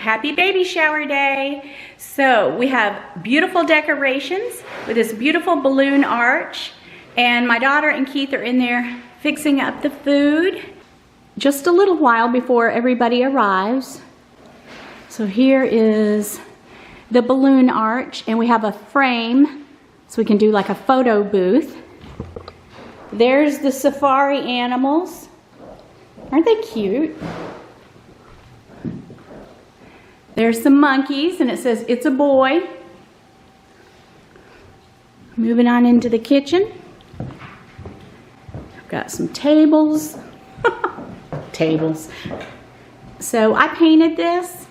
Happy baby shower day. So we have beautiful decorations with this beautiful balloon arch, and my daughter and Keith are in there fixing up the food. Just a little while before everybody arrives. So here is the balloon arch, and we have a frame so we can do like a photo booth. There's the safari animals. Aren't they cute? There's some monkeys, and it says it's a boy. Moving on into the kitchen. I've got some tables. Tables. So I painted this.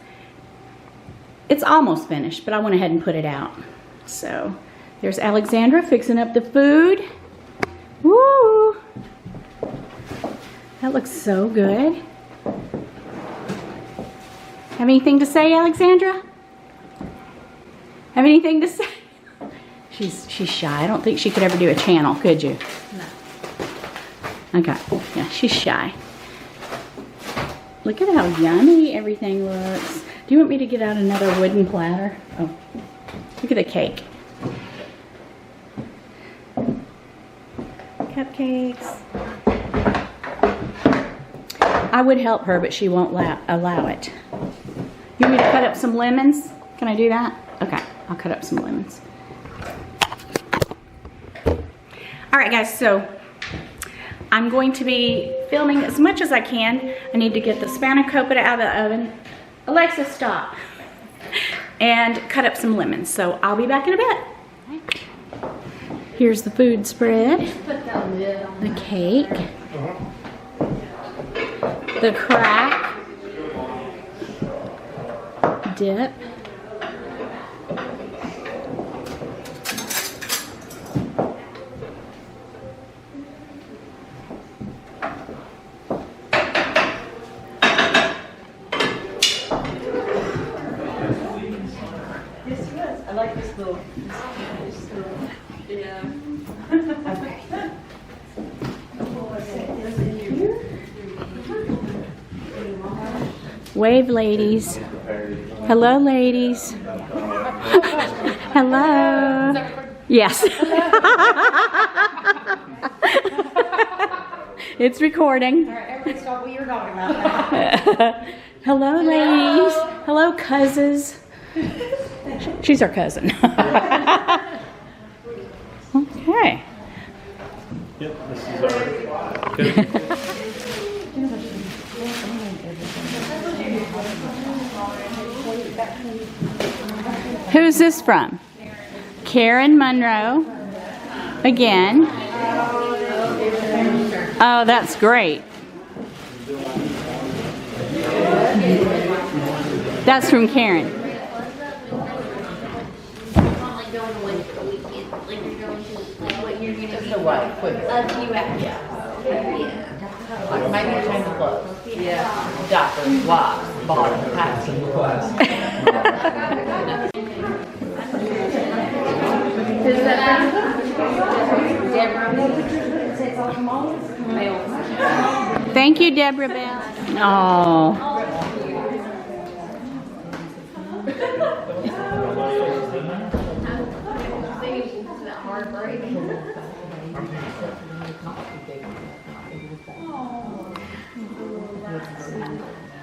It's almost finished, but I went ahead and put it out. So there's Alexandra fixing up the food. Woo! That looks so good. Have anything to say, Alexandra? Have anything to say? She's shy. I don't think she could ever do a channel, could you? No. Okay. Yeah, she's shy. Look at how yummy everything looks. Do you want me to get out another wooden platter? Oh, look at the cake. Cupcakes. I would help her, but she won't allow it. You want me to cut up some lemons? Can I do that? Okay, I'll cut up some lemons. All right, guys, so I'm going to be filming as much as I can. I need to get the spanakopita out of the oven. Alexa, stop. And cut up some lemons. So I'll be back in a bit. Here's the food spread. The cake. The crack. Dip. I like this little, yeah. Okay. Wave, ladies. Hello, ladies. Hello. Yes. It's recording. All right, everybody stop what you're talking about. Hello, ladies. Hello, cousins. She's our cousin. Okay. Yep, this is our good. Who's this from? Karen Monroe. Again. Oh, that's great. That's from Karen. Just a what? Quick. Like maybe change the clothes. Yeah. Diapers, wipes, bottom, packs, and clothes. Thank you, Deborah Bell. Oh.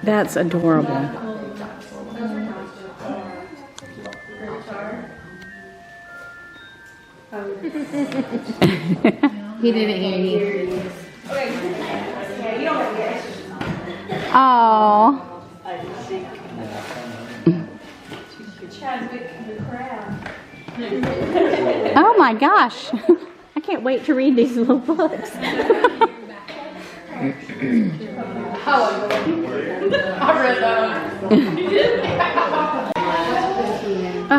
That's adorable. He didn't hear you. Oh. Oh my gosh. I can't wait to read these little books. I read that one. Oh.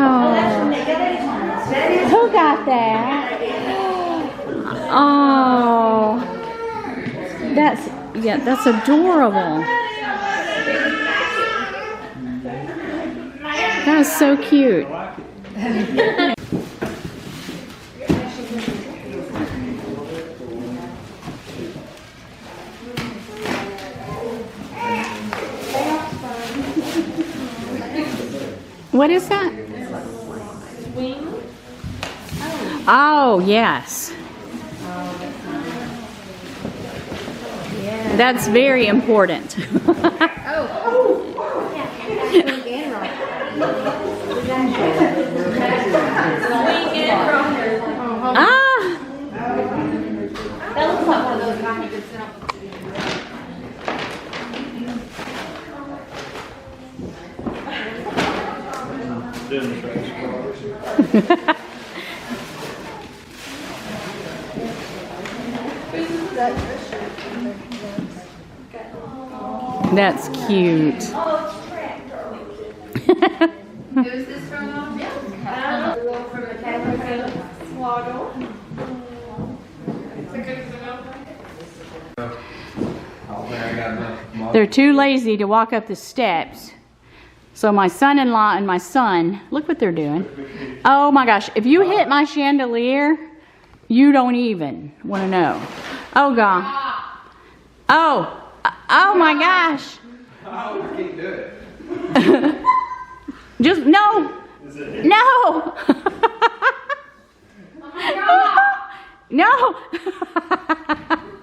Who got that? Oh. That's adorable. That is so cute. What is that? Oh, yes. That's very important. Ah! That looks like one of those I could sit on. That's cute. Who's this from? From the Catholic They're too lazy to walk up the steps. So my son-in-law and my son, look what they're doing. Oh my gosh, if you hit my chandelier, you don't even want to know. Oh God. Oh, oh my gosh. Oh, we can't do it. Just, no. No. Oh my God. No.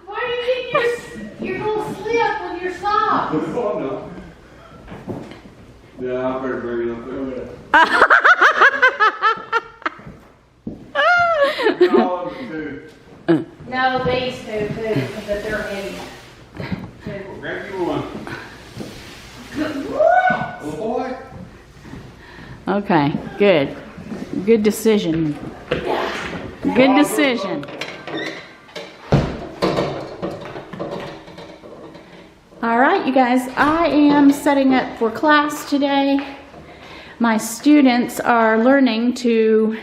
Why do you think you're going to slip with your socks? Oh, no. Yeah, I better bring it up there. All of them too. No, these two too, but they're heavy. Grab you one. Good boy. Little boy. Okay, good. Good decision. Good decision. All right, you guys, I am setting up for class today. My students are learning to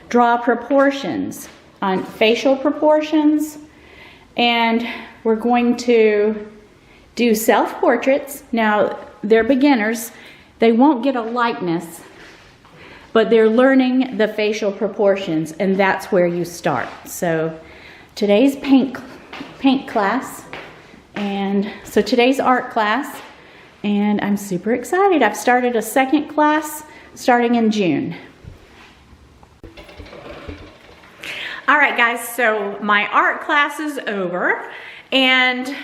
draw proportions on facial proportions, and we're going to do self-portraits. Now, they're beginners. They won't get a likeness, but they're learning the facial proportions, and that's where you start. So today's paint class, and so today's art class, and I'm super excited. I've started a second class starting in June. All right, guys, so my art class is over, and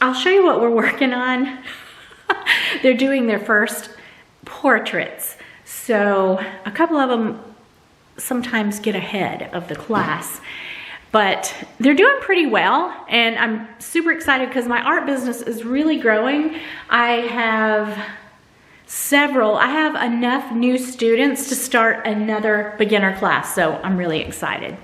I'll show you what we're working on. They're doing their first portraits. So a couple of them sometimes get ahead of the class, but they're doing pretty well, and I'm super excited because my art business is really growing. I have enough new students to start another beginner class, so I'm really excited.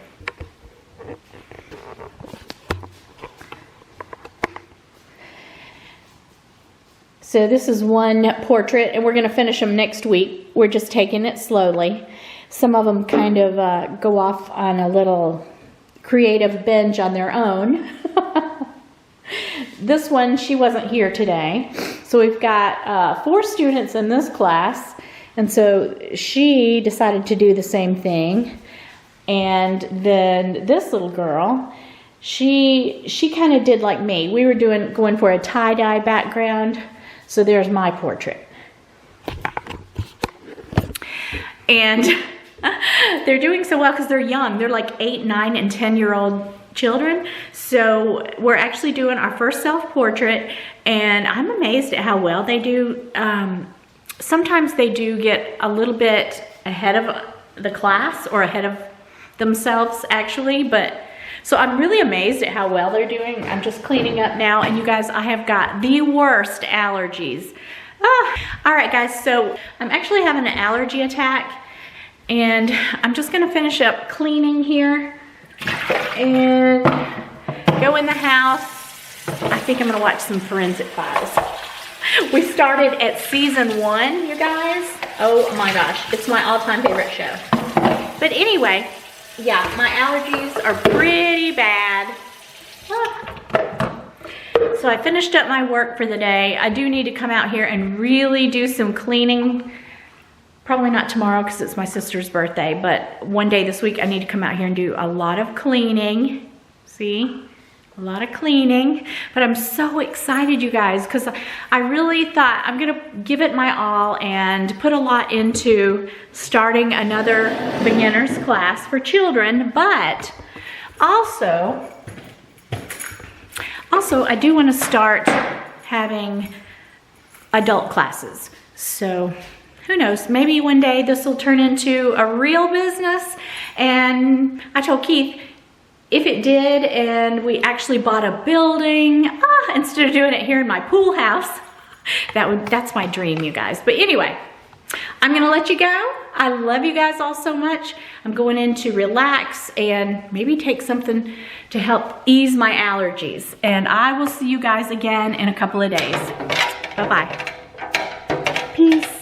So this is one portrait, and we're going to finish them next week. We're just taking it slowly. Some of them kind of go off on a little creative binge on their own. This one, she wasn't here today. So we've got 4 students in this class, and so she decided to do the same thing. And then this little girl, she kind of did like me. We were going for a tie-dye background. So there's my portrait. And they're doing so well because they're young. They're like 8, 9, and 10-year-old children. So we're actually doing our first self-portrait, and I'm amazed at how well they do. Sometimes they do get a little bit ahead of the class, or ahead of themselves actually, but so I'm really amazed at how well they're doing. I'm just cleaning up now, and you guys, I have got the worst allergies. All right, guys, so I'm actually having an allergy attack, and I'm just gonna finish up cleaning here and go in the house. I think I'm gonna watch some Forensic Files. We started at season 1, you guys. Oh my gosh, it's my all-time favorite show. But anyway, yeah, my allergies are pretty bad. So I finished up my work for the day. I do need to come out here and really do some cleaning. Probably not tomorrow because it's my sister's birthday, but one day this week I need to come out here and do a lot of cleaning. See? a lot of cleaning, but I'm so excited, you guys, because I really thought I'm gonna give it my all and put a lot into starting another beginner's class for children, but also I do want to start having adult classes. So who knows, maybe one day this will turn into a real business. And I told Keith, if it did and we actually bought a building, instead of doing it here in my pool house, that's my dream, you guys. But anyway, I'm gonna let you go. I love you guys all so much. I'm going in to relax and maybe take something to help ease my allergies. And I will see you guys again in a couple of days. Bye-bye. Peace.